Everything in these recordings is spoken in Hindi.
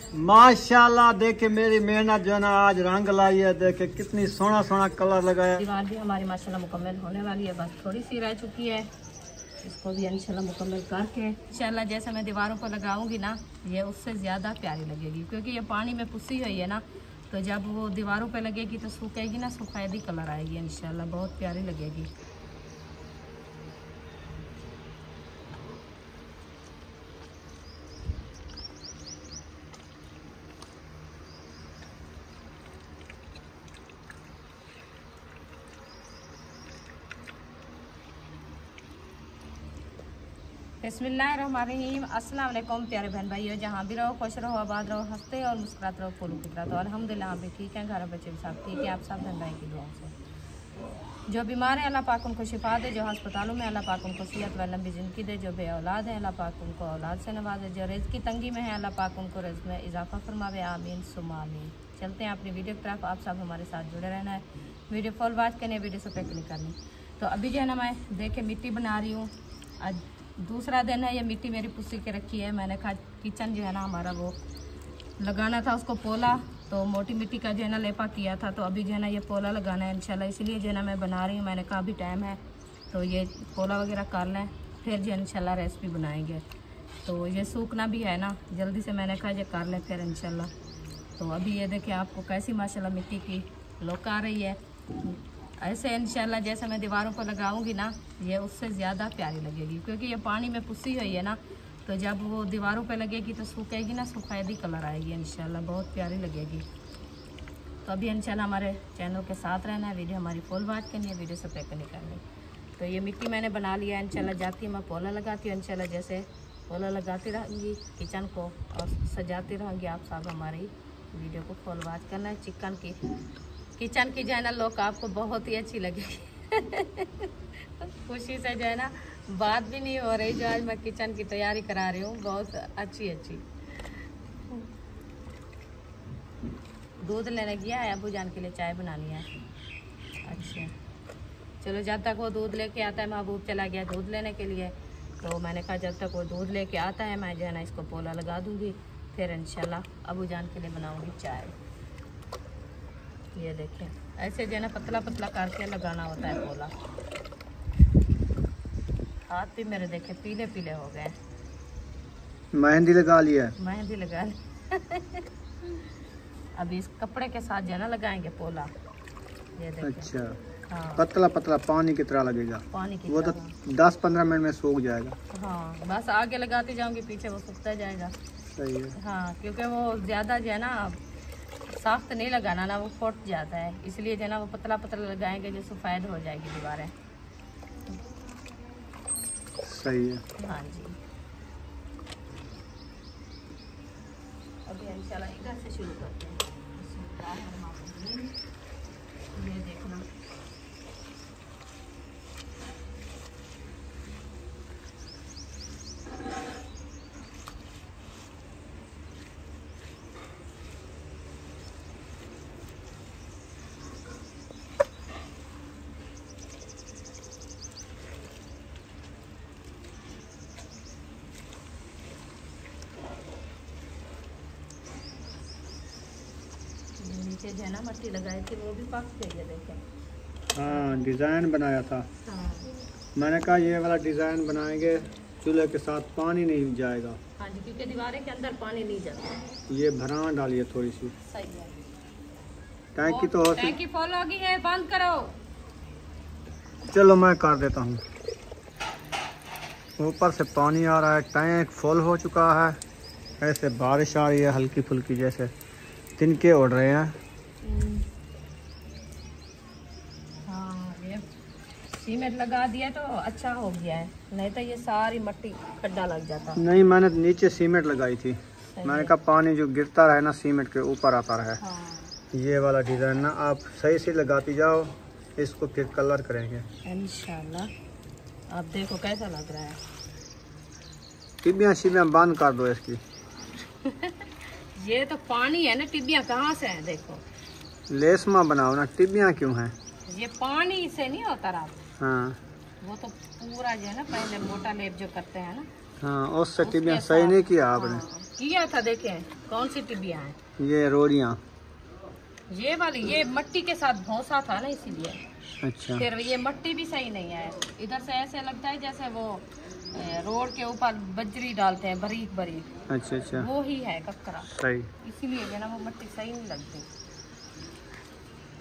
माशाल्लाह देखे मेरी मेहनत जो है ना आज रंग लाई है। देखे कितनी सोना सोना कलर लगाया। दीवार भी हमारी माशाल्लाह मुकम्मल होने वाली है, बस थोड़ी सी रह चुकी है। इसको भी इंशाल्लाह मुकम्मल करके इंशाल्लाह जैसे मैं दीवारों पर लगाऊंगी ना, ये उससे ज़्यादा प्यारी लगेगी, क्योंकि ये पानी में पुसी हुई है ना, तो जब वो दीवारों पे लगेगी तो सूखेगी ना, सफ़ेदी कलर आएगी इंशाल्लाह, बहुत प्यारी लगेगी। बिस्मिल्लाहिर्रहमानिर्रहीम। अस्सलाम वालेकुम प्यारे बहन भाइयों, जहाँ भी रहो खुश रहो, आबाद रहो, हंसते और मुस्कुराते रहो फूलों की तरह। तो अल्हम्दुलिल्लाह हम भी ठीक हैं, घर बच्चे भी सब ठीक है। आप सब बहन भाई की दुआओं से। जो बीमार हैं अल्लाह पाक उनको शिफा दे, जो अस्पतालों में अल्लाह पाक उनको सेहत व लंबी ज़िंदगी दे, जो बे औलाद हैं अल्लाह पाक उनको औलाद से नवाजे, जो रिज़्क़ की तंगी में है अल्लाह पाक उनको रिज़्क़ में इजाफ़ा फरमावे, आमीन सुम्मा आमीन। चलते हैं अपनी वीडियो की तरफ, आप सब हमारे साथ जुड़े रहना है, वीडियो फुल वॉच करनी है, वीडियो से क्लिक करनी। तो अभी जो है ना मैं देखे मिट्टी बना रही हूँ। आज दूसरा दिन है, ये मिट्टी मेरी पुस्सी के रखी है। मैंने कहा किचन जो है ना हमारा वो लगाना था, उसको पोला, तो मोटी मिट्टी का जो है ना लेपा किया था, तो अभी जो है ना ये पोला लगाना है इंशाल्लाह, इसलिए जो है ना मैं बना रही हूँ। मैंने कहा अभी टाइम है तो ये पोला वगैरह कर लें, फिर जो इंशाल्लाह रेसिपी बनाएंगे। तो ये सूखना भी है ना, जल्दी से मैंने कहा ये कर लें फिर इंशाल्लाह। तो अभी ये देखिए आपको कैसी माशाल्लाह मिट्टी की लुक आ रही है। ऐसे इंशाल्लाह जैसे मैं दीवारों पर लगाऊंगी ना, ये उससे ज़्यादा प्यारी लगेगी, क्योंकि ये पानी में पुसी हुई है ना, तो जब वो दीवारों पे लगेगी तो सूखेगी ना, सफ़ेदी कलर आएगी इंशाल्लाह, बहुत प्यारी लगेगी। तो अभी इंशाल्लाह हमारे चैनल के साथ रहना है, वीडियो हमारी फुल वॉच करनी है, वीडियो से ब्रेक नहीं करनी। तो ये मिट्टी मैंने बना लिया है इंशाल्लाह, जाती मैं पोला लगाती हूँ इंशाल्लाह, जैसे पोला लगाती रहूँगी किचन को और सजाती रहूँगी। आप सब हमारी वीडियो को फुल वॉच करना है। किचन की जो है ना लुक आपको बहुत ही अच्छी लगेगी। खुशी से जो है ना बात भी नहीं हो रही, जो आज मैं किचन की तैयारी करा रही हूँ, बहुत अच्छी। दूध लेने गया है, अबू जान के लिए चाय बनानी है। अच्छा चलो, जब तक वो दूध लेके आता है, महबूब चला गया दूध लेने के लिए, तो मैंने कहा जब तक वो दूध लेके आता है मैं जो है ना इसको पोला लगा दूँगी, फिर इंशाल्लाह अबू जान के लिए बनाऊँगी चाय। ये देखें ऐसे जो है ना पतला पतला करके लगाना होता है पोला। हाथ भी मेरे देखे पीले पीले हो गए। मेहंदी लगा लिया? मेहंदी लगा ली। अभी इस कपड़े के साथ जो है ना लगाएंगे पोला। ये देखें। अच्छा हाँ, पतला पतला पानी की तरह लगेगा, पानी की वो तो 10-15 मिनट में सूख जाएगा। हाँ बस आगे लगाती जाऊंगी, पीछे वो सूखता जाएगा। सही है। हाँ क्योंकि वो ज़्यादा जो है ना सख्त नहीं लगाना ना, वो फट जाता है, इसलिए जो है ना वो पतला पतला लगाएंगे, जो सफ़ेद हो जाएगी दीवारें। सही है। हाँ जी, अभी इंशाल्लाह इधर से शुरू करते हैं। ये देखना नीचे जो है ना मट्टी लगाई थी वो भी पक गई है, देखें। हाँ डिज़ाइन बनाया था। हाँ मैंने कहा ये वाला डिज़ाइन बनाएंगे, चूल्हे के साथ पानी नहीं जाएगा। हाँ जी, क्योंकि दीवारें के अंदर पानी नहीं जाता। ये भरान डालिए थोड़ी सी। सही है। टैंकी तो हो टैंकी फुल हो गई है, बंद करो। चलो मैं कर देता हूँ। ऊपर से पानी आ रहा है, टैंक फुल हो चुका है। ऐसे बारिश आ रही है हल्की फुल्की, जैसे तिनके उड़ रहे हैं। हाँ ये सीमेंट लगा दिया तो अच्छा हो गया है, नहीं तो ये सारी मट्टी खड्डा लग जाता। नहीं मैंने नीचे सीमेंट लगाई थी, मैंने कहा पानी जो गिरता रहे ना सीमेंट के ऊपर आता रहे। हाँ। ये वाला डिज़ाइन ना आप सही से लगाती जाओ, इसको फिर कलर करेंगे इंशाल्लाह। आप देखो कैसा लग रहा है। टिब्बियाँ शिब्बियाँ बंद कर दो इसकी। ये तो पानी है ना, टिब्बियाँ कहाँ से हैं देखो। लेसमा बनाओ ना, टिब्बियाँ क्यों हैं? ये पानी से नहीं होता रहा। हाँ वो तो पूरा जो है ना पहले मोटा लेप जो करते हैं ना, हाँ, उससे टिब्बियाँ सही नहीं किया आपने। हाँ। किया था, देखें कौन सी टिबिया है। ये रोड़ियाँ, ये वाली ये मट्टी के साथ भौसा था ना, इसीलिए। अच्छा। फिर ये मट्टी भी सही नहीं है, इधर से ऐसे लगता है जैसे वो रोड के ऊपर बजरी डालते हैं बारीक बारीक। अच्छा अच्छा, वो ही है ककरा, सही। इसीलिए जो ना वो मट्टी सही नहीं लगती।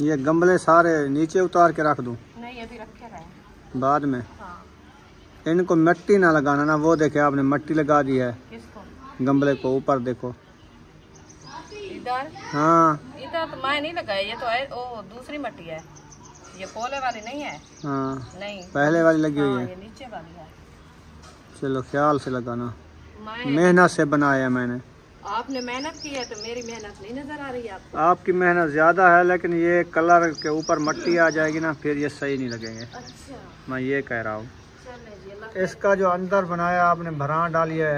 ये गमले सारे नीचे उतार के रख दूं? नहीं, अभी रखे रहे बाद में। हाँ। इनको मिट्टी ना लगाना ना, वो देखे आपने मिट्टी लगा दी है किसको? गमले को। ऊपर देखो इधर। हाँ इधर तो मैं नहीं लगाया, ये तो है ओ दूसरी मट्टी है, ये पोले वाली नहीं है। हाँ, नहीं, पहले वाली लगी हुई हाँ, है। ये नीचे वाली है। चलो ख्याल से लगाना, मैं मेहनत से बनाया मैंने। आपने मेहनत की है तो मेरी मेहनत नहीं नजर आ रही है आपको। आपकी मेहनत ज़्यादा है, लेकिन ये कलर के ऊपर मिट्टी आ जाएगी ना, फिर ये सही नहीं लगेंगे। अच्छा, मैं ये कह रहा हूँ। चले जी, अल्लाह। इसका जो अंदर बनाया आपने भरां डाली है,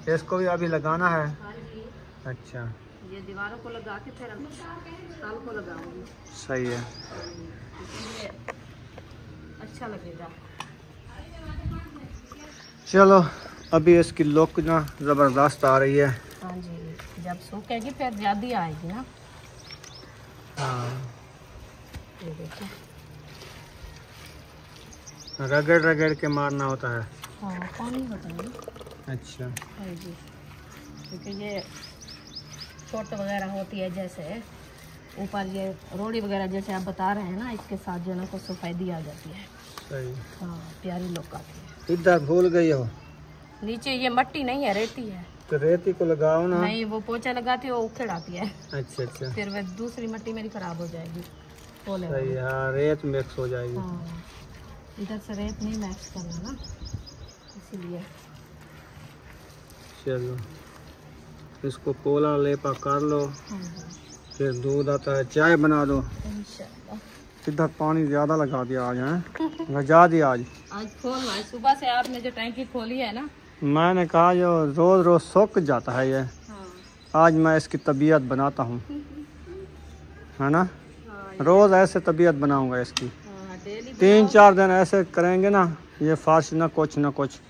इसको भी अभी लगाना है। हाँ जी, अच्छा, ये दीवारों को लगा के फिर हम साल को लगाऊंगी, सही है। इसलिए अच्छा लगेगा। चलो अभी इसकी लुक ना ज़बरदस्त आ रही है। हाँ जी, जब सूखेगी फिर ज्यादा आएगी ना। हाँ, ये देखिए। रगड़ रगड़ के मारना होता है। हाँ, पानी होता है। अच्छा, हाँ जी, क्योंकि ये चोट वगैरह होती है, जैसे ऊपर ये रोड़ी वगैरह जैसे आप बता रहे हैं ना, इसके साथ जो है ना कुछ सफेदी आ जाती है। सही। हाँ, प्यारी लुक आती है। इधर भूल गई हो, नीचे ये मट्टी नहीं है, रेती है। तो रेती को लगाओ ना। नहीं, वो पोछा लगाती है वो उखड़ आती है, अच्छा अच्छा, फिर वह दूसरी मट्टी मेरी खराब हो जाएगी। पोले सही है। हाँ, रेत मिक्स हो जाएगी। हाँ, इधर से रेत नहीं मैक्स करना ना, इसीलिए। चलो इसको पोला लेपा कर लो, हाँ जी, फिर दूध आता है, चाय बना दो। इंशाल्लाह। इधर पानी ज़्यादा लगा दिया आज, है लगा दिया आज। आज खोल रहा है, सुबह से आपने जो टैंकी खोली है ना। मैंने कहा जो रोज़ रोज़ सूख जाता है ये, हाँ। आज मैं इसकी तबीयत बनाता हूँ, है ना। हाँ, रोज़ ऐसे तबीयत बनाऊंगा इसकी। हाँ, डेली 3-4 दिन ऐसे करेंगे ना, ये फर्श ना कुछ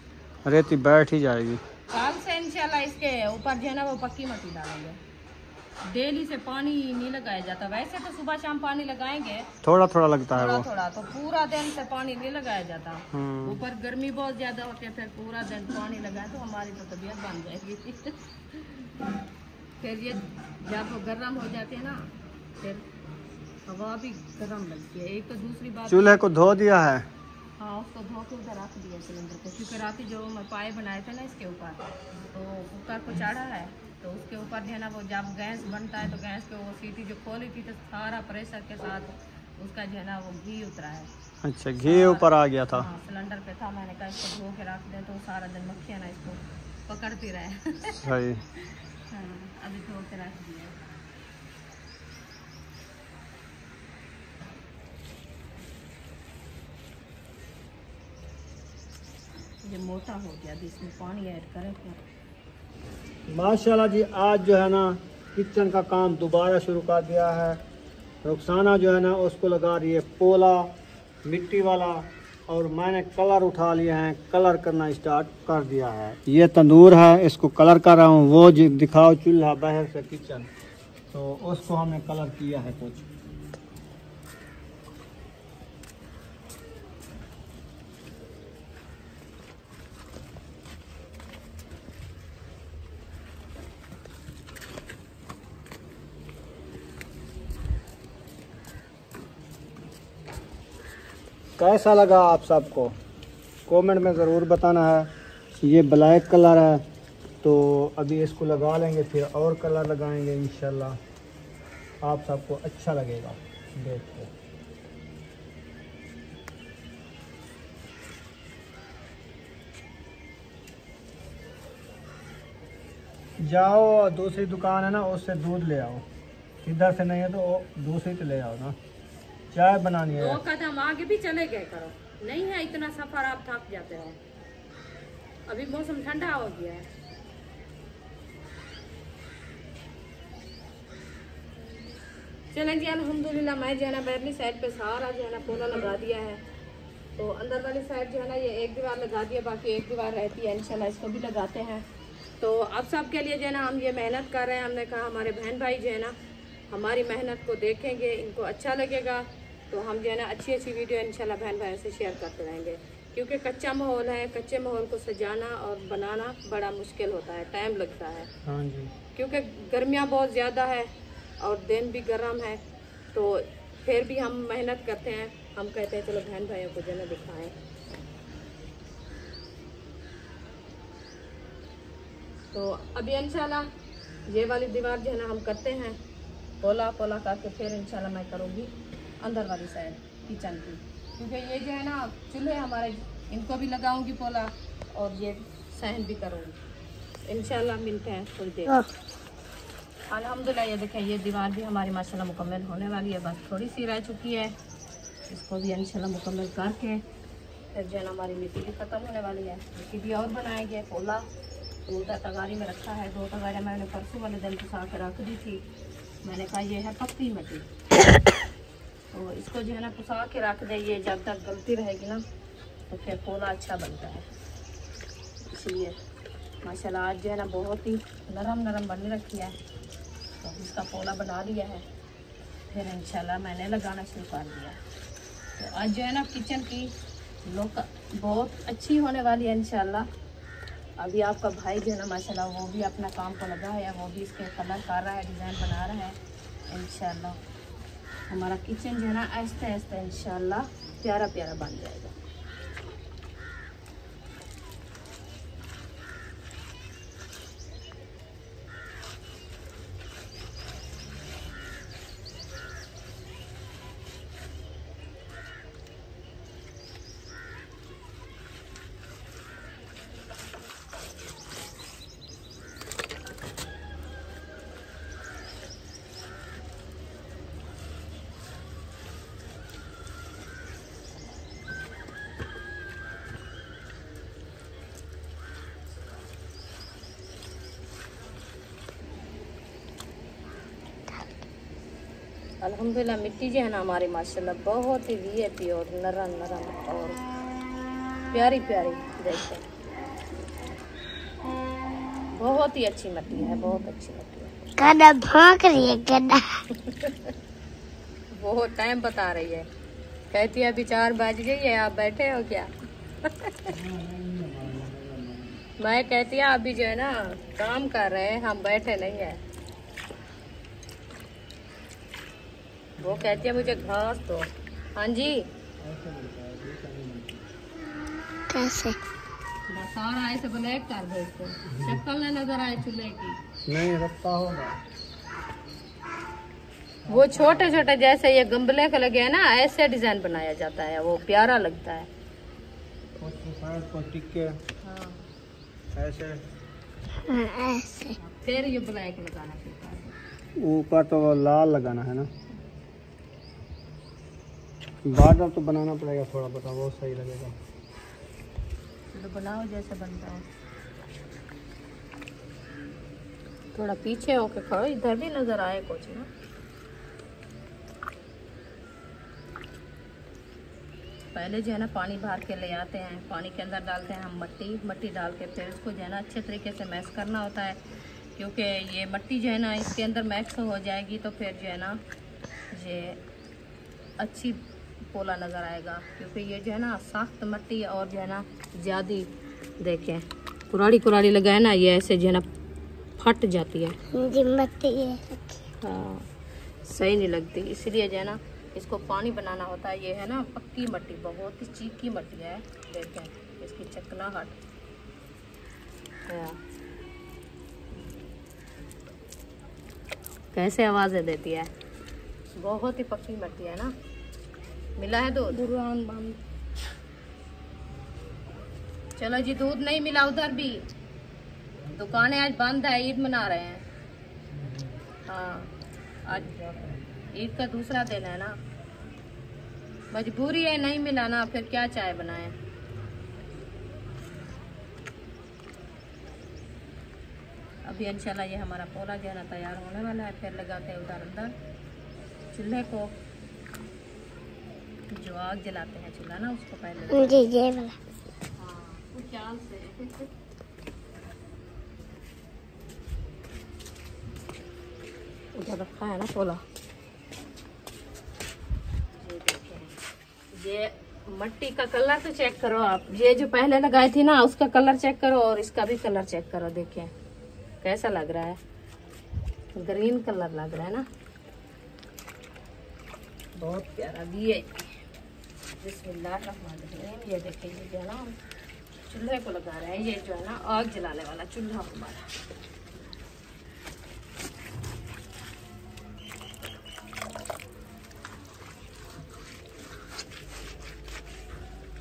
रेती बैठ ही जाएगी। कल से इंशाल्लाह इसके ऊपर जो है ना वो पक्की मट्टी डालेंगे। डेली से पानी नहीं लगाया जाता, वैसे तो सुबह शाम पानी लगाएंगे, थोड़ा थोड़ा लगता है थोड़ा वो। थोड़ा, तो पूरा दिन से पानी नहीं लगाया जाता। हम्म, ऊपर गर्मी बहुत ज्यादा होती है, फिर पूरा दिन पानी लगाए तो हमारी तो तबीयत बन जाएगी। फिर ये जब वो गर्म हो जाते हैं ना, फिर हवा भी गर्म लगती है। एक तो दूसरी बात, चूल्हे को धो दिया है। हाँ, उसको धो के उधर रख दिया सिलेंडर को, क्योंकि रात जो मैं पाए बनाए थे ना इसके ऊपर, तो कुकर को चढ़ा है, तो उसके ऊपर जो है ना वो जब गैस बनता है तो गैस पे वो सीटी जो खोली थी तो सारा प्रेशर के साथ उसका जो है ना वो घी उतरा है। अच्छा, घी ऊपर आ गया था। हाँ, सिलेंडर पे था, मैंने कहा इसको धो के रख दें तो सारा दिन मक्खियाँ ना इसको पकड़ती रहे। सही। हाँ, अभी धो के रख दिया। ये मोटा हो गया, अभी इसमें पानी ऐड करें फिर। माशाल्लाह जी, आज जो है ना किचन का काम दोबारा शुरू कर दिया है। रुखसाना जो है ना उसको लगा रही है पोला मिट्टी वाला, और मैंने कलर उठा लिए हैं, कलर करना स्टार्ट कर दिया है। ये तंदूर है, इसको कलर कर रहा हूँ। वो दिखाओ चूल्हा बाहर से किचन, तो उसको हमने कलर किया है कुछ। कैसा लगा आप सबको कमेंट में ज़रूर बताना है। ये ब्लैक कलर है, तो अभी इसको लगा लेंगे, फिर और कलर लगाएंगे इंशाल्लाह। आप सबको अच्छा लगेगा देख के। जाओ दूसरी दुकान है ना, उससे दूध ले आओ। इधर से नहीं है तो दूसरी से ले आओ ना, चाय बनानी है। 2 कदम आगे भी चले गए करो, नहीं है इतना सफर, आप थक जाते हो। अभी मौसम ठंडा हो गया है। चलें जी, अल्हम्दुलिल्लाह मैं जो है ना बैरली साइड पे सारा जो है ना पोला लगा दिया है, तो अंदर वाली साइड जो है ना ये एक दीवार लगा दिया, बाकी एक दीवार रहती है, इंशाल्लाह इसको भी लगाते हैं। तो अब सबके लिए जो है ना हम ये मेहनत कर रहे हैं। हमने कहा हमारे बहन भाई जो है ना हमारी मेहनत को देखेंगे, इनको अच्छा लगेगा तो हम जो है ना अच्छी अच्छी वीडियो इंशाल्लाह बहन भाइयों से शेयर करते रहेंगे। क्योंकि कच्चा माहौल है, कच्चे माहौल को सजाना और बनाना बड़ा मुश्किल होता है, टाइम लगता है। हाँ जी। क्योंकि गर्मियाँ बहुत ज़्यादा है और दिन भी गर्म है, तो फिर भी हम मेहनत करते हैं। हम कहते हैं चलो बहन भाइयों को जो है ना दिखाएँ। तो अभी इंशाल्लाह ये वाली दीवार जो है ना हम करते हैं पोला पोला करके, फिर इंशाल्लाह मैं करूँगी अंदर वाली साइड किचन की। क्योंकि ये जो है ना चूल्हे हमारे, इनको भी लगाऊंगी पोला और ये सहन भी करूँगी। इंशाल्लाह मिलते हैं थोड़ी देर। अल्हम्दुलिल्लाह ये देखें ये दीवार भी हमारी माशाल्लाह मुकम्मल होने वाली है, बस थोड़ी सी रह चुकी है। इसको भी इंशाल्लाह मुकम्मल करके फिर जो है ना हमारी मिट्टी भी ख़त्म होने वाली है। मिट्टी भी और बनाएंगे। पोला 2 तगारी में रखा है, 2 तगारियाँ मैंने परसों वाले दिन पिसा के रख दी थी। मैंने कहा ये है पक्की मिट्टी, तो इसको जो है ना पुसा के रख देंगे। जब तक गलती रहेगी ना तो फिर पोला अच्छा बनता है। इसलिए माशाल्लाह आज जो है ना बहुत ही नरम नरम बन रखी है, तो इसका पोला बना लिया है। फिर इंशाल्लाह मैंने लगाना शुरू कर दिया। तो आज जो है ना किचन की लुक बहुत अच्छी होने वाली है इंशाल्लाह। अभी आपका भाई जो है ना माशाल्लाह वो भी अपना काम को लगा है, वो भी इसके कलर कर रहा है, डिज़ाइन बना रहा है। इंशाल्लाह हमारा किचन जो है ना आहिस्ते आहिस्ते इंशाल्लाह प्यारा प्यारा बन जाएगा। अल्हम्दुलिल्लाह मिट्टी जो है ना हमारी माशाल्लाह बहुत ही वीआईपी और नरम नरम और प्यारी प्यारी, देखते बहुत ही अच्छी मिट्टी है, बहुत अच्छी मिट्टी है। गधा भाग रही है, गधा बहुत टाइम बता रही है, कहती है अभी 4 बज गई है, आप बैठे हो क्या? मैं कहती है अभी जो है ना काम कर रहे हैं, हम बैठे नहीं है। वो कहती है मुझे घास दो। हाँ जी कैसे सारा ऐसे ब्लैक कर दो, इसको शक्ल न नजर आए चूल्हे की। नहीं रखता होगा वो छोटे छोटे जैसे ये गमले के लगे है ना, ऐसे डिजाइन बनाया जाता है, वो प्यारा लगता है। को टिक्के हाँ ऐसे ऐसे फिर ये ब्लैक लगाना पड़ता है। ऊपर तो वो लाल लगाना है ना, बार्डर तो बनाना पड़ेगा थोड़ा, बता वो सही लगेगा। तो बनाओ जैसे बनता हो, थोड़ा पीछे होके खड़ो, इधर भी नजर आए कुछ ना। पहले जो है ना पानी भर के ले आते हैं, पानी के अंदर डालते हैं हम मट्टी डाल के, फिर उसको जो है ना अच्छे तरीके से मैश करना होता है। क्योंकि ये मट्टी जो है ना इसके अंदर मैक्स हो जाएगी तो फिर जो है ना ये अच्छी पोला नज़र आएगा। क्योंकि ये जो है ना सख्त मट्टी और जो है ना ज़्यादा देखें कुराड़ी लगाए ना, ये ऐसे जो है ना फट जाती है, हाँ सही नहीं लगती। इसलिए जो है ना इसको पानी बनाना होता है। ये है ना पक्की मट्टी, बहुत ही चीकी मट्टी है, देखें इसकी चिकनाहट कैसे आवाज़ें देती है, बहुत ही पक्की मट्टी है ना। मिला है दूध? चलो जी, दूध नहीं मिला उधर भी, दुकानें आज बंद है, ईद मना रहे हैं। हाँ आज ईद का दूसरा दिन है ना, मजबूरी है, नहीं मिला ना फिर क्या चाय बनाएं। अभी इंशाल्लाह ये हमारा पोला जो है ना तैयार होने वाला है। फिर लगाते हैं उधर अंदर चूल्हे को, जो आग जलाते हैं चूल्हा ना, उसको पहले जी ये वाला हाँ चाल से इधर रखा है ना पोला। ये मट्टी का कलर तो चेक करो आप, ये जो पहले लगाई थी ना उसका कलर चेक करो और इसका भी कलर चेक करो। देखिए कैसा लग रहा है, ग्रीन कलर लग रहा है ना, बहुत प्यारा भी है। बिस्मिल्लाहिर्रहमानिर्रहीम। ये देखिए ये जो है ना हम चूल्हे को लगा रहे हैं, ये जो है ना आग जलाने वाला चूल्हा हमारा।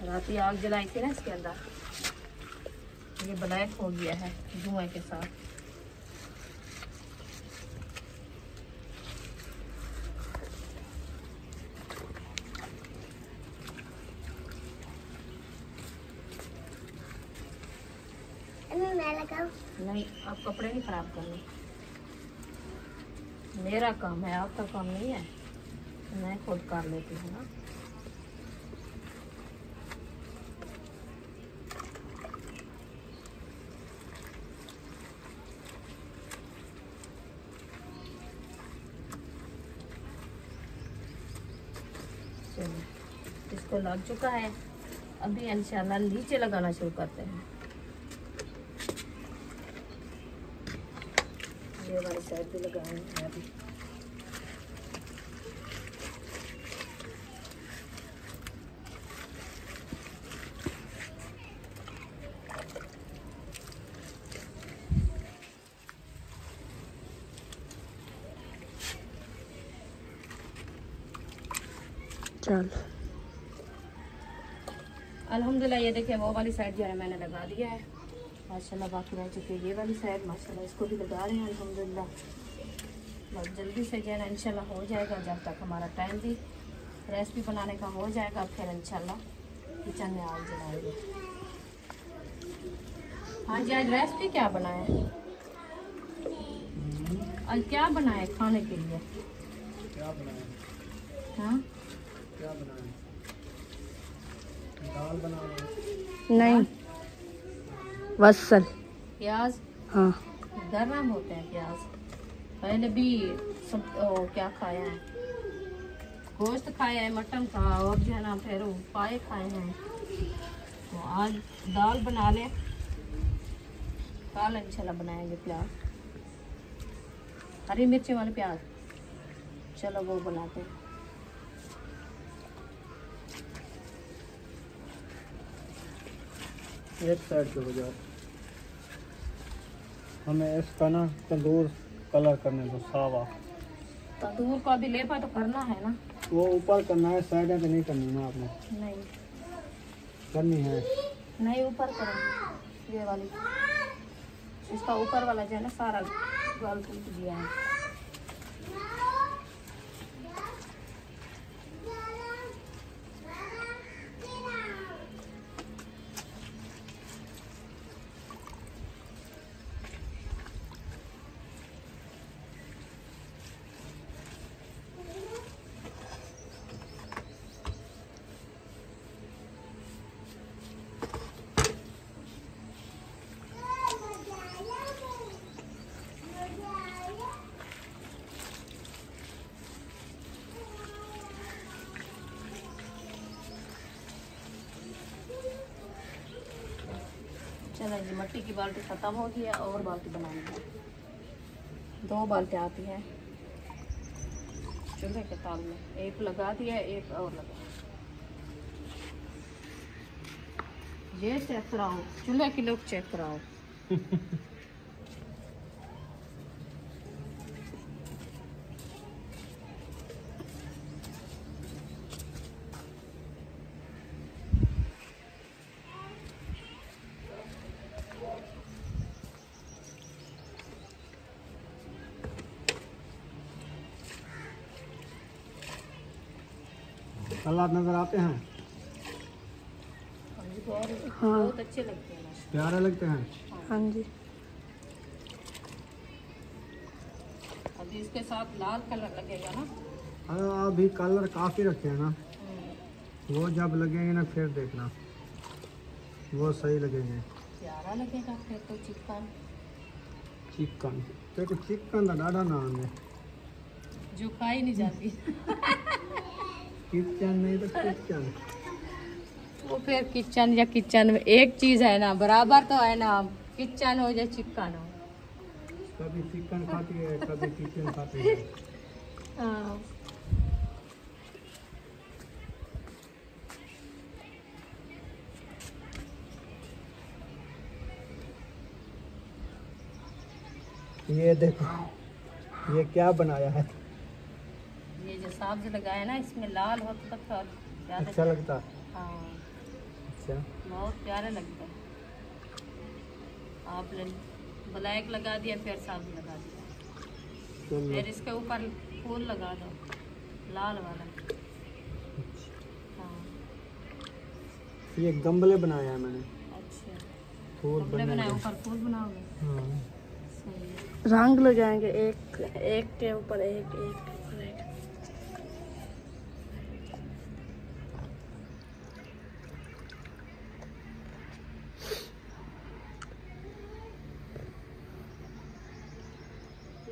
रात ही आग जलाई थी ना इसके अंदर, ये ब्लैक हो गया है धुएं के साथ। नहीं, आप कपड़े नहीं खराब करने, मेरा काम है, आपका काम नहीं है, मैं खुद कर लेती हूँ ना। इसको लग चुका है, अभी इंशाल्लाह नीचे लगाना शुरू करते हैं। ये वाली साइड भी लगाएंगे अभी। चल अल्हम्दुलिल्लाह ये देखिए वो वाली साइड जो है मैंने लगा दिया है माशाल्लाह। बाकी रह चुकी है ये वाली साइड माशाल्लाह, इसको भी लगा रहे हैं अल्हम्दुलिल्लाह। बहुत जल्दी से जो है ना इंशाल्लाह हो जाएगा, जब तक हमारा टाइम भी रेसिपी बनाने का हो जाएगा फिर इंशाल्लाह किचन में आग जलाएंगे। हाँ जी, आज रेसिपी क्या बनाए, आज क्या बनाए खाने के लिए? क्या बनाए? हाँ क्या बनाए? दाल बनाए? नहीं, वसल। प्याज, हाँ गरम होते हैं प्याज। पहले भी सब क्या खाया है, गोश्त खाया है मटन का, और जो है ना फिर पाए खाए हैं। तो आज दाल बना लें, कल इंशाल्लाह बनाएंगे प्याज, हरी मिर्ची वाले प्याज। चलो वो बनाते हैं। एक साइड पे हो जाओ, हमें इसका ना तंदूर कलर करने को सावा। तंदूर को अभी लेपा तो करना है ना, वो ऊपर करना है, साइडें पे नहीं करनी ना आपने, नहीं करनी है। नहीं ऊपर करेंगे, ये वाली इसका ऊपर वाला जो है ना सारा गाल टूट गया है। चलो जी, मट्टी की बाल्टी ख़त्म हो गई है, और बाल्टी बनानी है। 2 बाल्टी आती है चूल्हे के ताल में, एक लगा दिया, एक और लगा। ये चेक कराओ, चूल्हे के लोग चेक कराओ। सलाद नजर आते हैं, बहुत अच्छे लगते हैं, प्यारे लगते हैं। हाँ जी। अभी इसके साथ लाल कलर लगेगा ना। अरे अभी कलर काफ़ी रखे हैं ना, वो जब लगेंगे ना फिर देखना, वो सही लगेंगे। प्यारा लगेगा फिर तो चिकन। चिकन तो चिकन का डाढ़ा नाम है। जो खाई नहीं जाती। किचन नहीं तो किचन। वो फिर किचन या किचन में एक चीज है ना, बराबर तो है ना। किचन हो या चिकन हो। कभी चिकन खाती है, कभी किचन खाती है। हाँ। ये देखो, ये क्या बनाया है। ये जो सब्ज लगाया है ना, इसमें लाल हो तो थोड़ा ज्यादा अच्छा लगता है। हाँ, अच्छा, बहुत प्यारा लगता है। आपने ब्लैक लगा दिया, फिर सब्ज लगा दिया, चलो। फिर इसके ऊपर फूल लगा दो, लाल वाला। हाँ। ये गमले बनाया है मैंने, अच्छा, फूल कपड़े बनाए, बनेंगे। ऊपर फूल बनाओगे। हाँ। सही है। रंग लगाएंगे, एक एक के ऊपर एक, एक के ऊपर एक।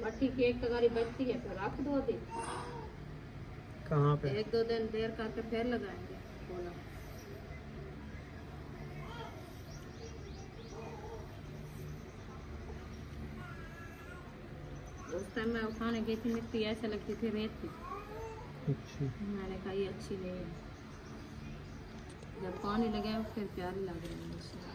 मट्टी की एक कगारी बचती है, फिर रख दो दिन, कहाँ पे? 1-2 दिन देर करके फिर लगाएंगे फूल। उस टाइम मैं उठाने गई थी, मिट्टी ऐसे लगती थी रेत की। अच्छा, मैंने कहा ये अच्छी नहीं है। जब पानी लगाया फिर प्यारी लग रही है इसमें।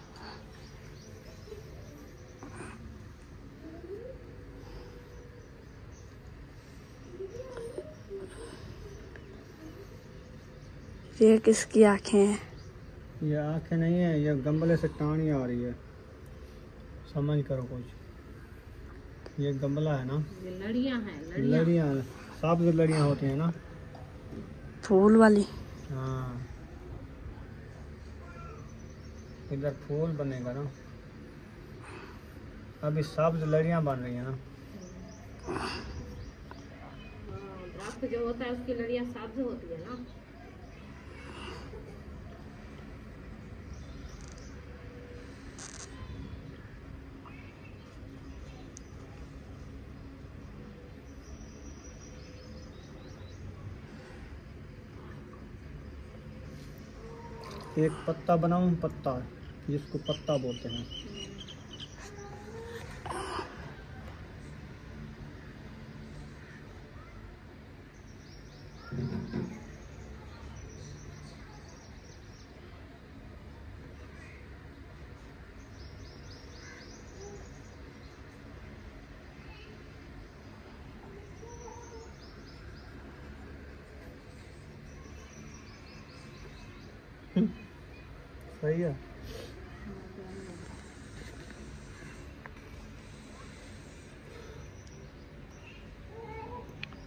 ये किसकी आंखें हैं? ये आंखें नहीं है, ये गमले से टाणी आ रही है। समझ करो कुछ। ये गमला है ना, ये लड़ियां हैं, लड़ियां। लड़ियाँ, सब्ज लड़ियाँ होती हैं ना। फूल वाली। हाँ, इधर फूल बनेगा ना। अभी सब्ज लड़ियाँ बन रही हैं ना। दरख्त जो होता है उसकी लड़ियां सब्ज होती है ना। एक पत्ता बनाऊं, पत्ता जिसको पत्ता बोलते हैं। सही है।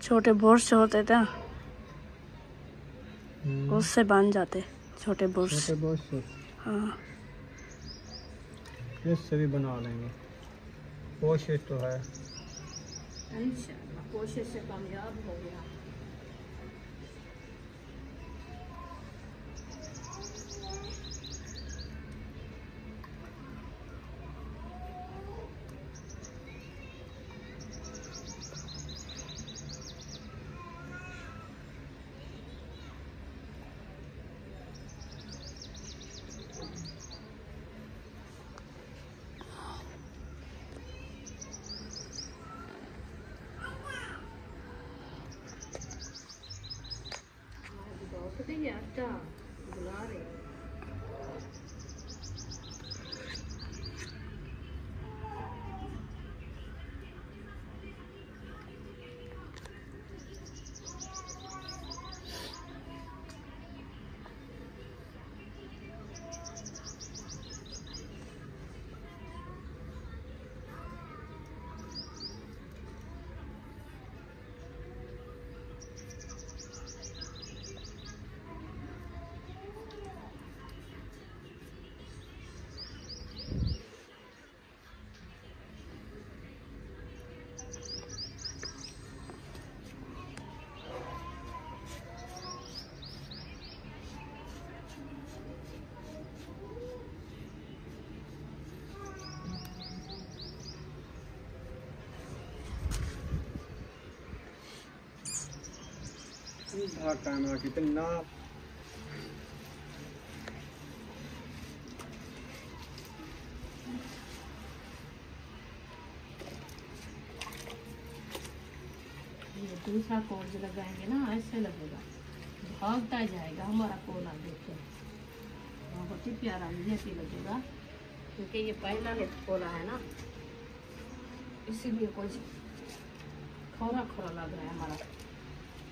छोटे बुर्श होते थे, उससे बन जाते छोटे बुर्श। छोटे बहुत से हाँ, इससे भी बना लेंगे, कोशिश तो है। इंशाअल्लाह कोशिश से कामयाब हो गया। कैमरा कितना ये दूसरा कोर्स लगाएंगे ना, ऐसे लगेगा भागता जाएगा हमारा कोला देखो, बहुत ही प्यारा जैसे लगेगा, क्योंकि ये पहला है कोला है ना, इसीलिए कुछ खरा खरा लग रहा है हमारा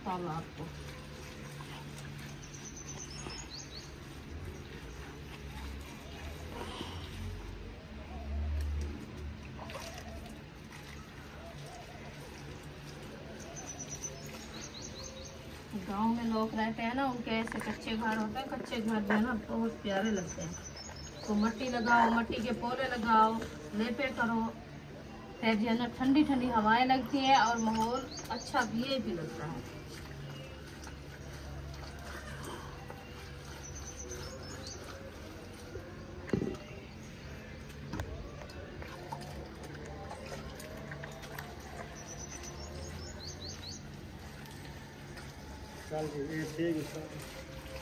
तालाब को। गांव में लोग रहते हैं ना, उनके ऐसे कच्चे घर होते हैं, कच्चे घर जो है ना बहुत प्यारे लगते हैं। तो मट्टी लगाओ, मट्टी के पोले लगाओ, लेपे करो, फिर जो है ना ठंडी ठंडी हवाएं लगती है और माहौल अच्छा भी लगता है।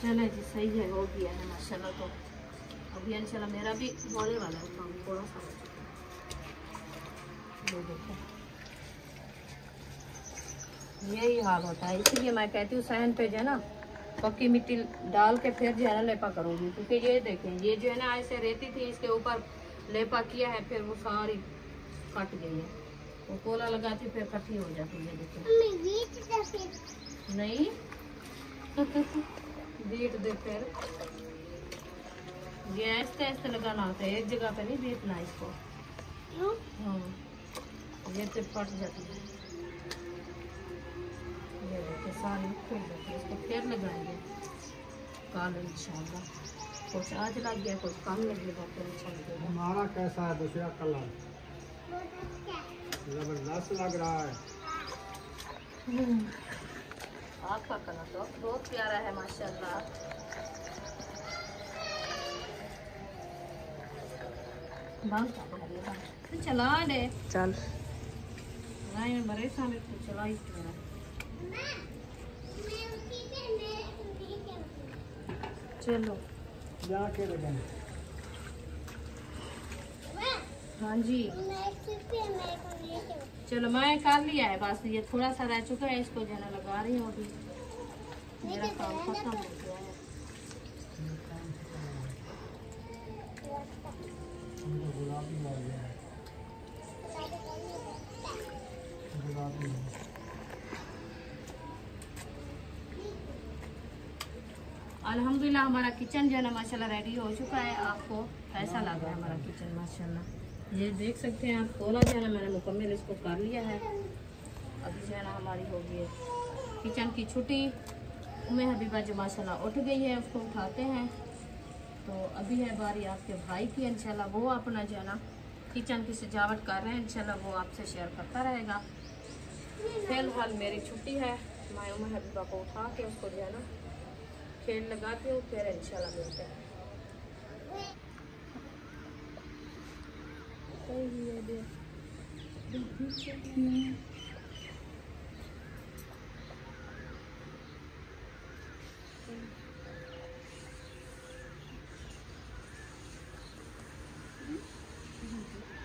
चले जी, सही है, हो गया है माशाल्लाह। तो अभी इंशाल्लाह मेरा भी होने वाला है काम थोड़ा सा। ये देखो, यही हाल होता है, इसलिए मैं कहती हूँ सहन पे जो है ना पक्की मिट्टी डाल के फिर जो है ना लेपा करूँगी, क्योंकि ये देखें ये जो है ना ऐसे रेती थी, इसके ऊपर लेपा किया है, फिर वो सारी कट गई है, वो कोला लगाती फिर इकट्ठी हो जाती है। देखो नहीं बीट दे, फिर ये ऐसे ऐसे लगाना होता है, एक जगह पे नहीं बीटना इसको। हाँ, ये तो फट जाती है, ये देखिए सारी फट जाती है, इसको फिर लगाएंगे कल इंशाल्लाह। कुछ आज लग गया, कुछ कल लगेगा, फिर अच्छा लगेगा। हमारा कैसा है दूसरा कलर जबरदस्त लग रहा है। आपका कलर तो बहुत प्यारा है माशाल्लाह। चला दे, चल नहीं बड़े सामने तो चला ही चलो जाके लगाएं। हाँ जी, चलो मैं कर लिया है, बस ये थोड़ा सा रह चुका है, इसको जना लगा रही हूँ, अभी मेरा काम खत्म हो गया है। अल्हम्दुलिल्लाह हमारा किचन जो है ना माशाल्लाह रेडी हो चुका है। आपको कैसा लग रहा है हमारा किचन? माशाल्लाह ये देख सकते हैं आप, कोला जो है ना मैंने मुकम्मल इसको कर लिया है। अभी जो है ना हमारी हो गई है किचन की छुट्टी। उम्मे हबीबा जो माशाल्लाह उठ गई है, उसको उठाते हैं। तो अभी है बारी आपके भाई की, इंशाल्लाह वो अपना जो है ना किचन की सजावट कर रहे हैं, इंशाल्लाह वो आपसे शेयर करता रहेगा। फिलहाल मेरी छुट्टी है, मैं उम्मे हबीबा को उठा के उसको जो है ना खेल लगाती हूँ, फिर इंशाल्लाह मिलते हैं।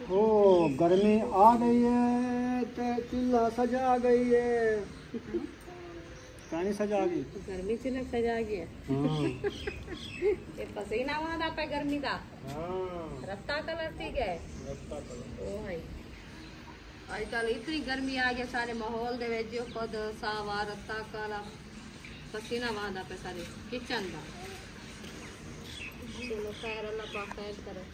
ओ गर्मी आ गई है तो चूल्हा सजा गई है। कहानी सजा गई, गर्मी से लग सजा गया। ये पसीना वहां पे गर्मी का रत्ता कलर ठीक है। ओ भाई आजकल इतनी गर्मी आ गया, सारे माहौल दे विच जो खुद सावा रत्ता काला पसीना वहां पे सारे किचन का। चलो खैर अल्लाह पाक खैर करे।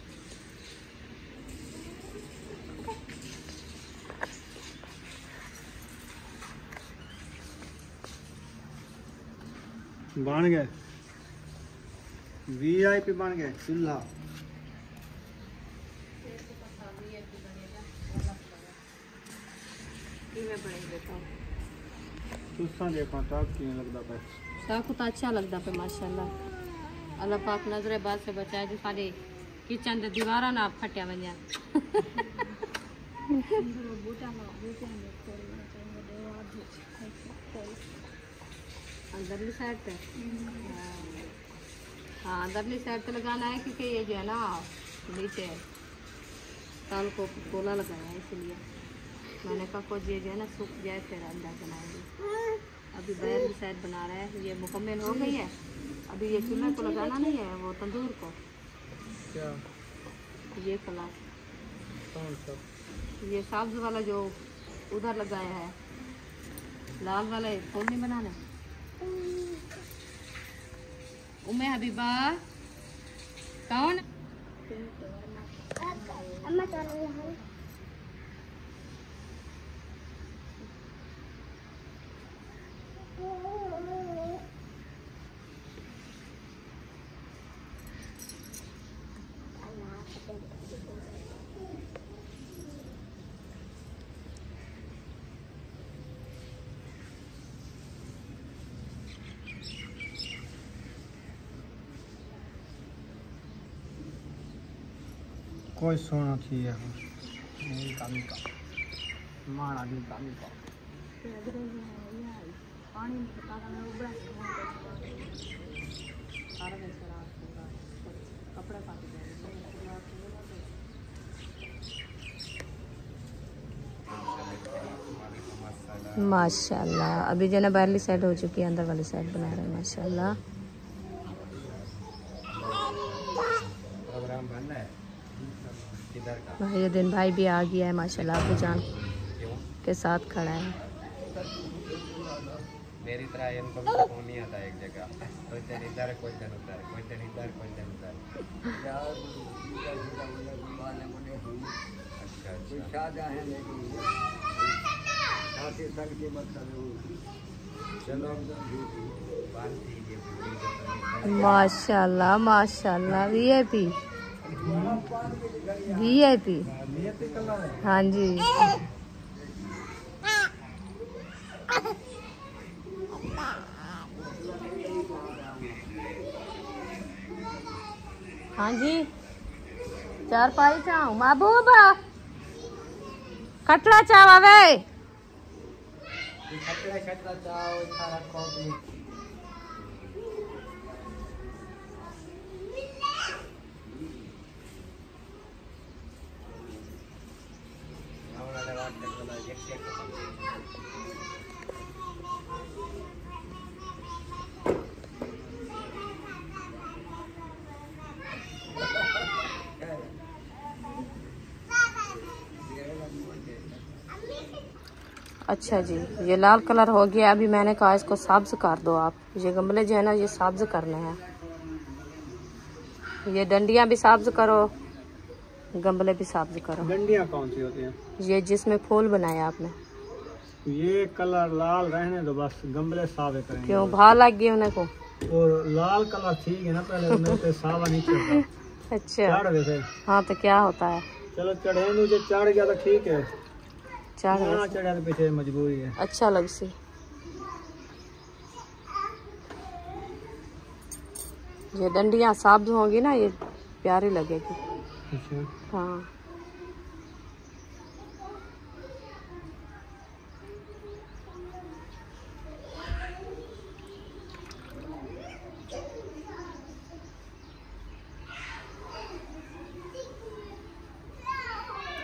बन गए VIP बन गए चूल्हा। तुसा देखो तब किवें लगदा पे? सबको तो अच्छा लगता पे माशाल्लाह। अल्लाह पाक नजरे बाद से बचाए जो सारे किचन दे दीवारा ना फटिया वञा। अंदरली साइड पे। हाँ अंदरली साइड पे लगाना है क्योंकि ये जो है ना नीचे ताल को कोला लगाया है, इसलिए मैंने कहा कुछ ये जो है ना सूख जाए फिर अंदर बनाएंगे। अभी बाहरली साइड बना रहा है, ये मुकम्मल हो गई है। अभी ये चूल्हे को लगाना नहीं है, वो तंदूर को। क्या ये कला कौन सा? ये सब्ज वाला जो उधर लगाया है, लाल वाले फूल नहीं बनाने। उम्मे हबीबा कौन? कोई सोना चाहिए माड़ा भी कामी का कपड़े माशाल्लाह। अभी जो ना बाहरली साइड हो चुकी है, अंदर वाली साइड बना रहे हैं माशाल्लाह। भाईउद्दीन भाई भी आ गया है माशाल्लाह, अबू जान के साथ खड़ा है। मेरी तरह इनको भी फोन नहीं आता एक जगह, कोई दिन इधर कोई दिन उधर, कोई दिन इधर कोई दिन उधर। माशाल्लाह माशाल्लाह वीआईपी वीआईपी। हाँ जी हाँ जी। चार पाई चाव महबूबा खटला चाव आवे। अच्छा जी, ये लाल कलर हो गया। अभी मैंने कहा इसको सब्ज कर दो आप। ये गमले जो है ना ये सब्ज करने हैं। ये डंडियां भी सब्ज करो, गमले भी सब्ज करो। डंडियां कौन सी होती हैं? ये जिसमें फूल बनाया आपने, ये कलर लाल रहने दो बस, गमले सावे करेंगे। क्यों भा लग गई उन्हें को? और लाल कलर ठीक है ना, पहले उनमें से सावा नहीं चढ़ता। अच्छा चढ़ वैसे हाँ तो क्या होता है? चलो चढ़े मुझे, चढ़ गया तो ठीक है, चढ़ ना चढ़ा तो पीछे मजबूरी है। अच्छा लग सी। ये डंडियां सब्ज होंगी ना, ये प्यारी लगेगी। अच्छा हाँ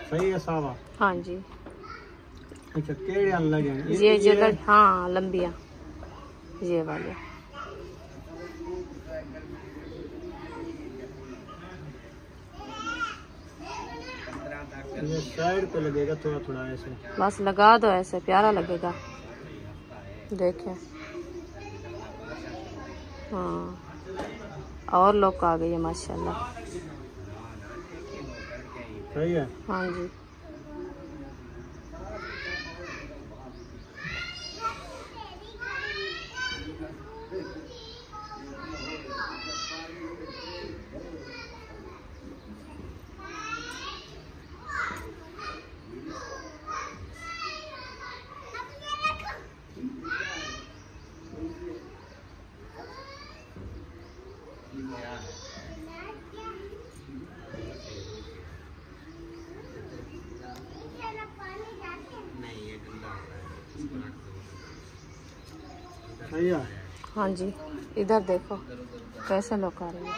सही है सावा। हाँ जी। अच्छा केड़े लगे ये जगह हाँ लंबिया, ये वाले। ये साइड पे लगेगा थोड़ा थोड़ा ऐसे। बस लगा दो ऐसे, प्यारा लगेगा। देखें हाँ, और लोग आ गए माशाल्लाह। सही है। हाँ जी सही है। हाँ जी, इधर देखो कैसे लोग आ रहे हैं,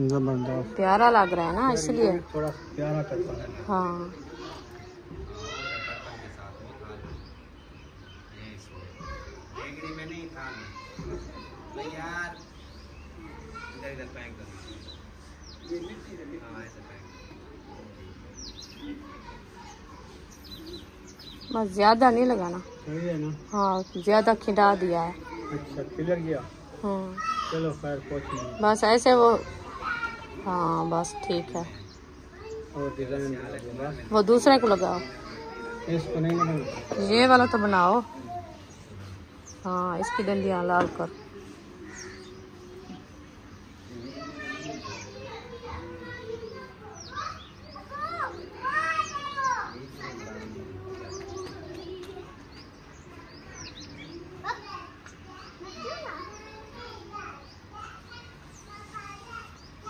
जबरदस्त, प्यारा लग रहा है ना इसलिए। थोड़ा प्यारा करता है। हाँ में नहीं था यार, इधर इधर पैक कर दीजिए। हाँ ऐसे पैक बस ज्यादा नहीं लगाना। सही है ना? हाँ ज्यादा खिला दिया है। अच्छा क्लियर गया। हाँ चलो खैर कुछ नहीं। बस ऐसे वो, हाँ बस ठीक है। और डिजाइन लगाऊंगा। वो दूसरे को लगाओ, इसको नहीं लगाऊंगा। ये वाला तो बनाओ। हाँ इसकी डंडियाँ लाल कर।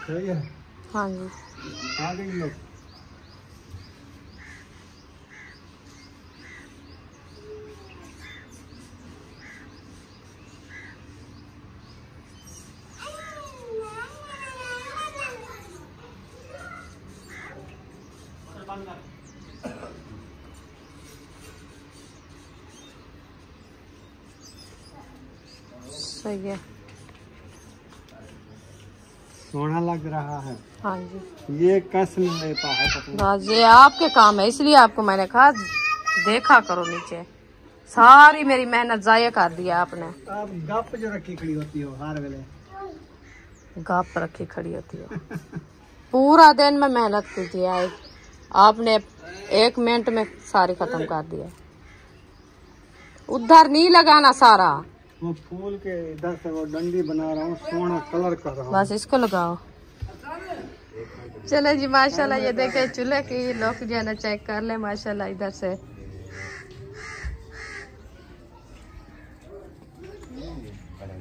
सही है। हाँ जी आ गई लोग। सही है। सोना लग रहा है। हाँ जी ये कैसे लेता है पता बस ये आपके काम है, इसलिए आपको मैंने कहा देखा करो नीचे। सारी मेरी मेहनत जाया कर दिया आपने। नहीं। आप गप जो रखी खड़ी होती हो हर वेले। गप रखी खड़ी होती हो। पूरा दिन में मेहनत की थी आज, आपने 1 मिनट में सारी खत्म कर दिया। उधर नहीं लगाना सारा, वो फूल के इधर से वो डंडी बना रहा हूँ, सोना कलर कर रहा हूँ। बस इसको लगाओ। चले जी माशाल्लाह, ये देखे चूल्हे की लोग जो है ना चेक कर ले माशाल्लाह इधर से।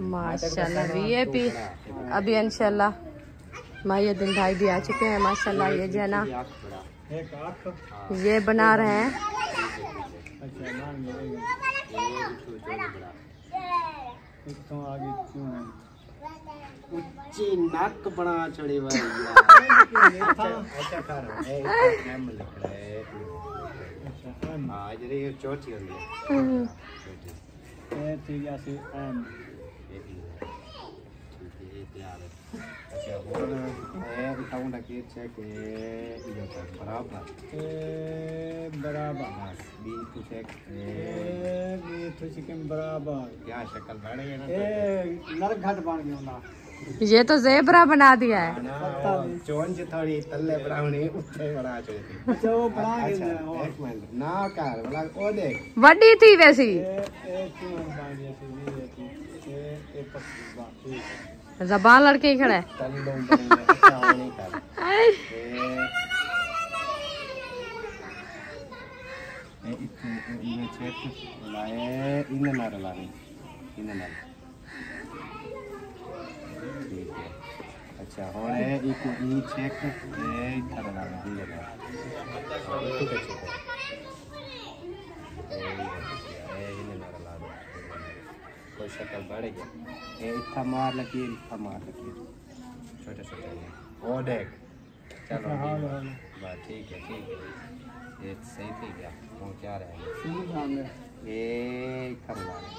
माशाल्लाह वीआईपी अभी इंशाल्लाह माहिउद्दीन भाई भी आ चुके हैं माशाल्लाह। ये जो है ना एक आँख। ये बना रहे हैं। अच्छा मान लो एक तो आगे क्यों है? ऊंची नाक बना चढ़ी भाई। अच्छा खा रहा है एम लिख रहा है। अच्छा एम। हाँ ये चोटी होती है। ए ठीक है सी एम। अच्छा और ए बताऊंगा कि चेक इधर बराबर ए बराबर बी टू चेक ए ये तो चिकन बराबर। क्या शक्ल बढ़ गई ना। ए नरघट बन गया ना। ये तो जेबरा बना दिया है। चोन से थोड़ी तल्ले बनावनी उत्ते बना चोटी। अच्छा वो बना के अच्छा एक मिनट ना कर बोला ओ देख बड़ी थी वैसी। ए क्यों बन गया सी ए पक्का ठीक है। जबान लड़के ही खड़ा है। तल्लों बनेंगे अच्छा नहीं कर ए इन्हें चेक लाए इन्हें ना लानी इन्हें ना ठीक है। अच्छा और है एक ई चेक ए इधर लाना इधर लाना ठीक है ठीक है ए इन्हें ना लाना कोई शक्ल बढ़ गया ए इतना मार लगी इतना मार लगी छोटे छोटे ओ देख चलो बस ठीक है ये सही थी क्या पहुँचा रहे हैं ये कर लाना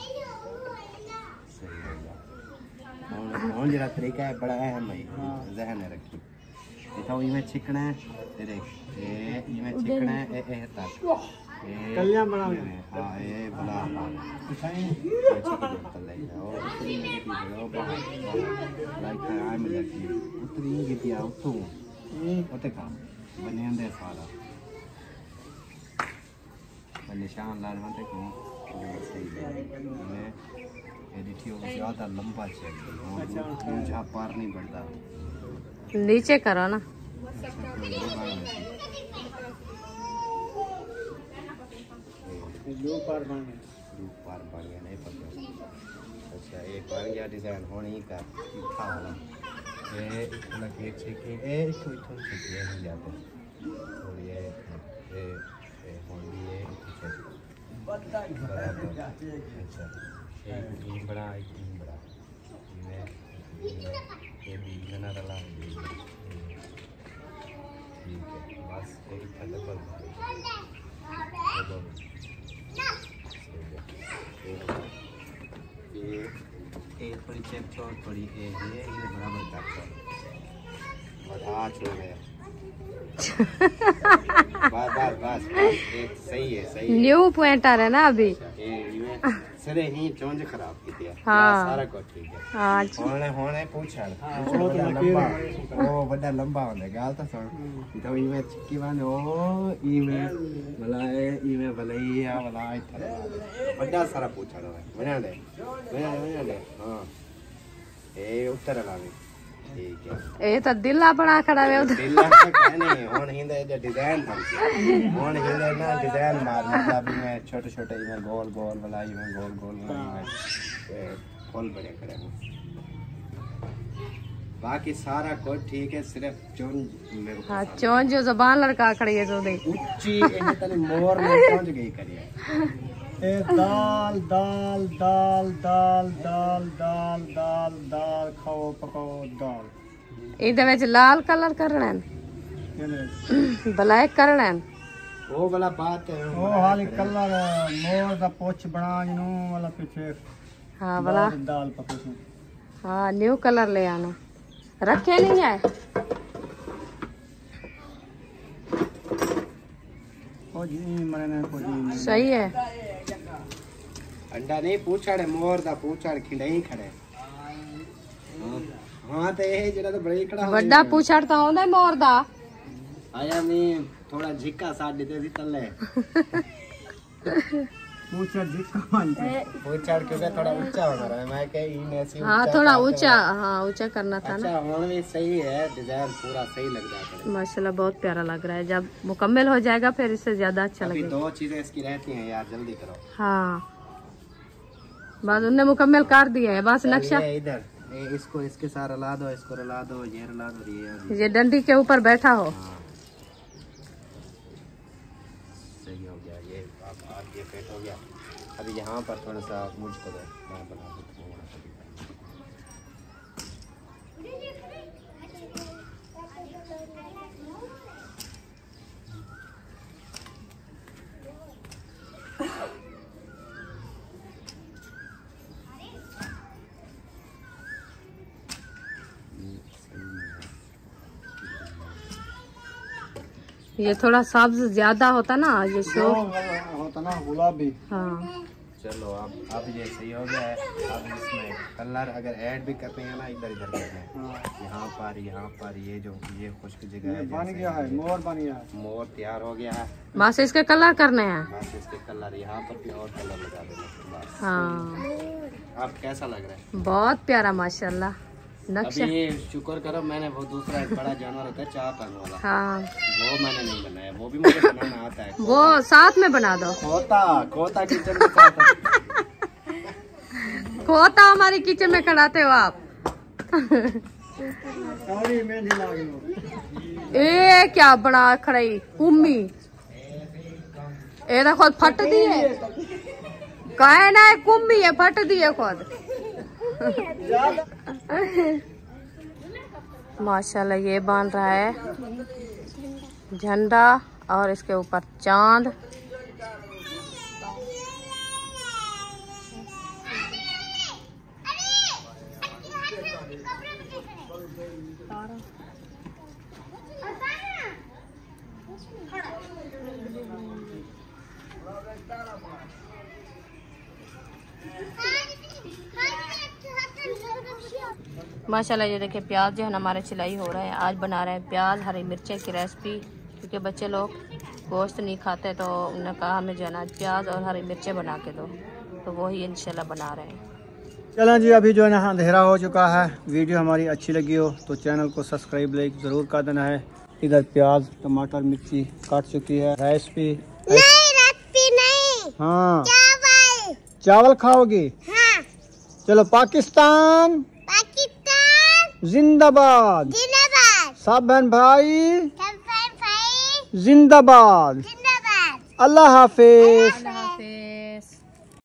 सही हो गया। कौन जरा तरीका है बड़ा अहम है जहन में रखी देखो इमें छिकना है ये देख ये इमें छिकना है ए तक कल्याण बना हां ये बड़ा दिखाएं और लाइक आई में लगी उतरी गया उतो उते काम बने अंदर सारा निशान लाने होते को सही है एडिटियो ज़्यादा लंबा चाहिए ऊंचा पार नहीं बढ़ता नीचे करो ना। दो पार बन गया नहीं पता। अच्छा एक बार गया डिजाइन होने ही का था वाला ये लगे छिके ए कोई तो छिके नहीं जाते थोड़ी ये होंगी ये अच्छा एक बड़ा ये भी ना रला ठीक है बस एक था डबल ये थोड़ी चेक छोड़ थोड़ी ये बराबर काट छोड़ और आ छोड़ गया बस एक सही है न्यू पॉइंट आ रहा है ना अभी ये सरे ही चोंज खराब की थी हाँ सारा कुछ ठीक है हाँ होने पूछा वो बड़ा लंबा होने गाल तो सुन तो इमे चिक्की वाने ओ इमे भलाई वाला इतना बड़ा सारा पूछा बना दे हां ए उत्तर लावे ठीक है ये तो दिल्ला बना खड़ा है दिल्ला तो कहने होन हिंदे जो डिजाइन होन हिंदे ना डिजाइन मार मतलब में छोटे-छोटे इमे गोल वाला इमे गोल इमे फूल बड़े करे बाकी सारा कुछ ठीक है सिर्फ चोंज मेरे को हाँ चोंज जो जबान लड़का खड़ी है जो दे ऊंची इन्हें तने मोर में चोंज गई करिए ए दाल दाल दाल दाल दाल दाल दाल दाल खाओ पकाओ दाल इधर में लाल कलर करना केने ब्लैक करना वो वाला बात है ओ हाली कलर मोर दा पोछ बना जिनु वाला पीछे हाँ वाला दाल पकाओ हाँ न्यू कलर ले आना रखे नहीं है ओ जी मरने को जी सही है अंडा नहीं पूछाड़े मोर दा पूछाड़ खिंडई खड़े हां तो ये जरा तो बड़ी खड़ा बड़ा पूछाड़ता होंदा मोर दा आया नहीं थोड़ा झिक्का साथ देते थी तल्ले पूछा झिक्का मानते पूछाड़ क्योंकि थोड़ा ऊंचा होना रहा है मैं कह इन ऐसी हाँ थोड़ा ऊंचा हाँ ऊंचा करना था ना अच्छा होना भी सही है डिजाइन पूरा सही लग जाता है माशाल्लाह बहुत प्यारा लग रहा है जब मुकम्मल हो जाएगा फिर इससे ज्यादा अच्छा अभी लगेगा दो चीजें इसकी रहती हैं यार जल्दी करो हाँ बस उनने मुकम्मल कर दिया है बस नक्शा ये इधर इसको इसके साथ रला दो इसको रला दो ये रला दो ये डंडी के ऊपर बैठा हो सही हो गया ये अब ये फिट हो गया अभी यहाँ पर थोड़ा सा मुझको दो मैं बना दूँ ये थोड़ा सब्ज ज्यादा होता ना ये शो होता ना गुलाबी हाँ चलो अब ये सही हो गया है अब इसमें कलर अगर ऐड भी करते हैं ना इधर करते हैं यहाँ पर ये खुश्क जगह है बन गया है मोर बन गया है मोर तैयार हो गया है बस इसके कलर करने हैं बस इसके कलर यहाँ पर भी और कलर लगा देना बस हाँ अब कैसा लग रहा है बहुत प्यारा माशाल्लाह नक्शा अभी शुक्र करो मैंने वो दूसरा एक बड़ा जानवर होता है चाह पान वाला हाँ वो मैंने नहीं बनाया वो भी मुझे बनाना आता है वो साथ में बना दो खोता किचन में साथ खोता हमारी किचन में खड़ाते हो आप सारी मेहंदी लागी ए क्या बड़ा खड़ाई कुम्मी ए खुद फट दी है कहे ना कुम्मी है फट दी है खुद माशाल्लाह ये बन रहा है झंडा और इसके ऊपर चांद माशाल्लाह ये देखिए प्याज जो है ना हमारे छिलाई हो रहा है। आज बना रहे हैं प्याज हरी मिर्चें की रेसिपी, क्योंकि बच्चे लोग गोश्त नहीं खाते तो उन्होंने कहा हमें जो है ना प्याज और हरी मिर्चें बना के दो, तो वही इंशाल्लाह बना रहे हैं। चलें जी, अभी जो है ना अंधेरा हो चुका है। वीडियो हमारी अच्छी लगी हो तो चैनल को सब्सक्राइब लाइक ज़रूर कर देना है। इधर प्याज टमाटर मिर्ची काट चुकी है। रेसिपी नहीं। हाँ चावल खाओगी? हाँ। चलो पाकिस्तान जिंदाबाद, सब बहन भाई जिंदाबाद। अल्लाह हाफिज।